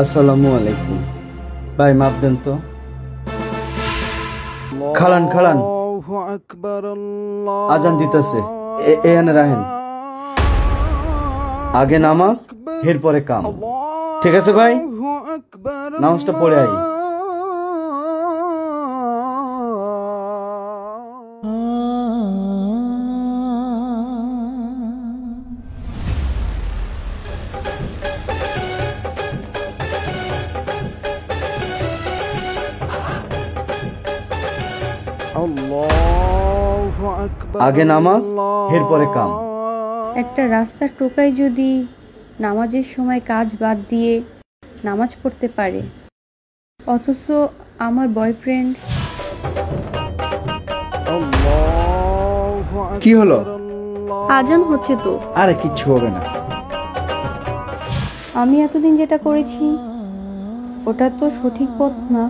আসসালামু আলাইকুম। ভাই মাপ দেন তো। খালান খালান, আজান দিতেছে, এনে রাখেন। আগে নামাজ, এরপরে কাম। ঠিক আছে ভাই, নামাজটা পড়ে আই। আগে নামাজ, এরপরে কাম। একটা রাস্তার টোকাই যদি নামাজের সময় কাজ বাদ দিয়ে নামাজ পড়তে পারে, অথচ আমার বয়ফ্রেন্ড। কি হলো? আজান হচ্ছে তো। আরে কিচ্ছু হবে না। আমি এতদিন যেটা করেছি ওটা তো সঠিক পথ না।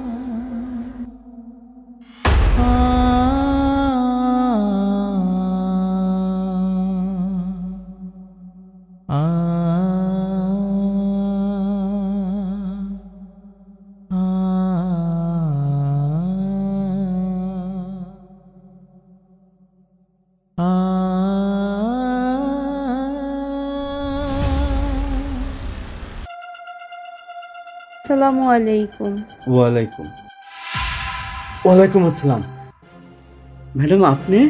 আসসালামু আলাইকুম। ওয়ালাইকুম ওয়ালাইকুম আসসালাম। ম্যাডাম আপনি?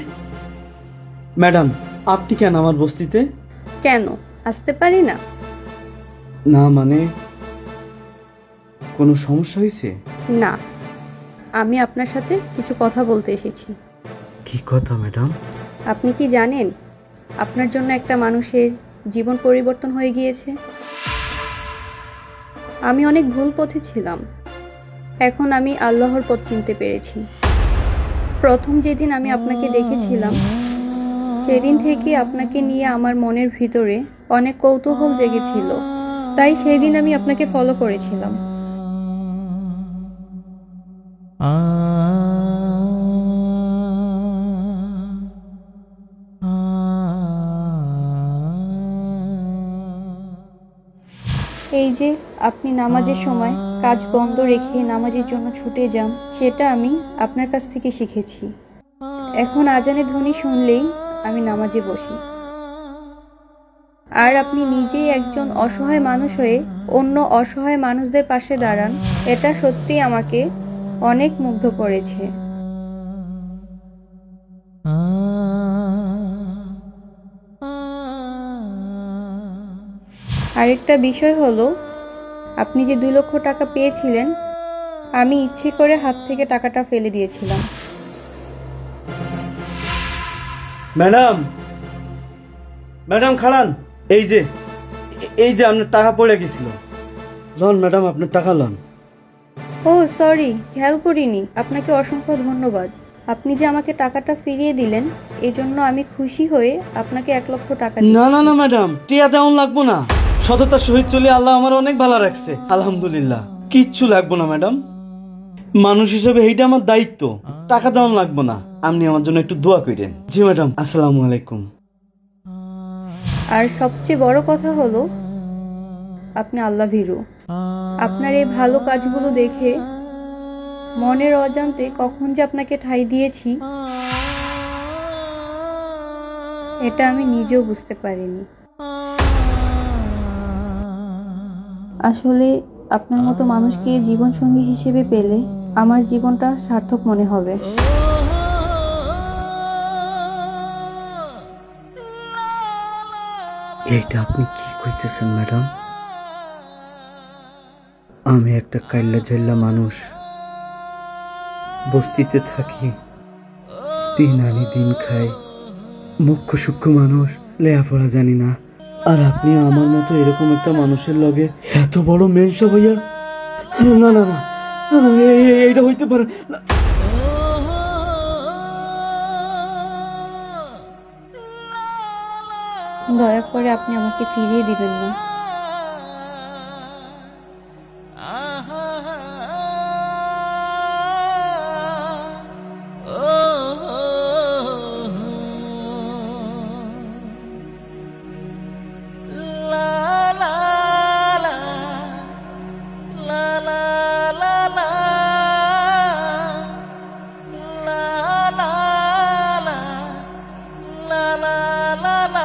ম্যাডাম আপনি কেন আমার বস্তিতে? কেন আসতে পারি না? না মানে কোনো সমস্যা হয়েছে? না, আমি আপনার সাথে কিছু কথা বলতে এসেছি। কি কথা ম্যাডাম? আপনি কি জানেন আপনার জন্য একটা মানুষের জীবন পরিবর্তন হয়ে গিয়েছে? আমি অনেক ভুল পথে ছিলাম, এখন আমি আল্লাহর পথ চিনতে পেরেছি। প্রথম যেদিন আমি আপনাকে দেখেছিলাম সেদিন থেকে আপনাকে নিয়ে আমার মনের ভিতরে অনেক কৌতূহল জেগেছিল, তাই সেই দিন আমি আপনাকে ফলো করেছিলাম। এই যে আপনি নামাজের সময় কাজ বন্ধ রেখে নামাজের জন্য ছুটে যান, সেটা আমি আপনার কাছ থেকে শিখেছি। এখন আজানের ধ্বনি শুনলেই আমি নামাজে বসি। আর আপনি নিজেই একজন অসহায় মানুষ হয়ে অন্য অসহায় মানুষদের পাশে দাঁড়ান, এটা সত্যি আমাকে অনেক মুগ্ধ করেছে। আরেকটা বিষয় হলো, আপনি যে 2 লক্ষ টাকা পেয়েছিলেন, আমি ইচ্ছে করে হাত থেকে টাকাটা ফেলে দিয়েছিলাম। ম্যাডাম ম্যাডাম খালান, এই যে আপনার টাকা পড়ে গেছিল। লন ম্যাডাম, আপনার টাকা লন। ও সরি, খেয়াল করিনি। আপনাকে অসংখ্য ধন্যবাদ। আপনি যে আমাকে টাকাটা ফিরিয়ে দিলেন, এই জন্য আমি খুশি হয়ে আপনাকে 1 লক্ষ টাকা দিচ্ছি। না না না ম্যাডাম, টিয়া দেওয়ান লাগবো না। সততার সহিত চলে আল্লাহ আমার অনেক ভালো রাখছে, আলহামদুলিল্লাহ। কিচ্ছু লাগবো না ম্যাডাম, মানুষ হিসেবে এইটা আমার দায়িত্ব। টাকা দেওয়ান লাগবো না, আপনি আমার জন্য একটু দোয়া করেন। জি ম্যাডাম, আসসালামু আলাইকুম। আর সবচেয়ে বড় কথা হলো, আপনি আল্লাহ ভীরু। আপনার এই ভালো কাজগুলো দেখে মনের অজান্তে কখন যে আপনাকে ঠাঁই দিয়েছি, এটা আমি নিজেও বুঝতে পারিনি। আসলে আপনার মতো মানুষকে জীবনসঙ্গী হিসেবে পেলে আমার জীবনটা সার্থক মনে হবে। এইটা আপনি কি কইতেছেন ম্যাডাম? আমি একটা কাইল্লা জাইল্লা মানুষ, বস্তিতে থাকি, দিন আনি দিন খাই, মুখ্য সূক্ষ্ম মানুষ, লেয়াপড়া জানি না। আর আপনি আমার মতো এরকম একটা মানুষের লগে এত বড় মেনসা হইয়া? না না না, এইটা হইতে পারে না। দয়া করে আপনি আমাকে ফিরিয়ে দিবেন না। লা লা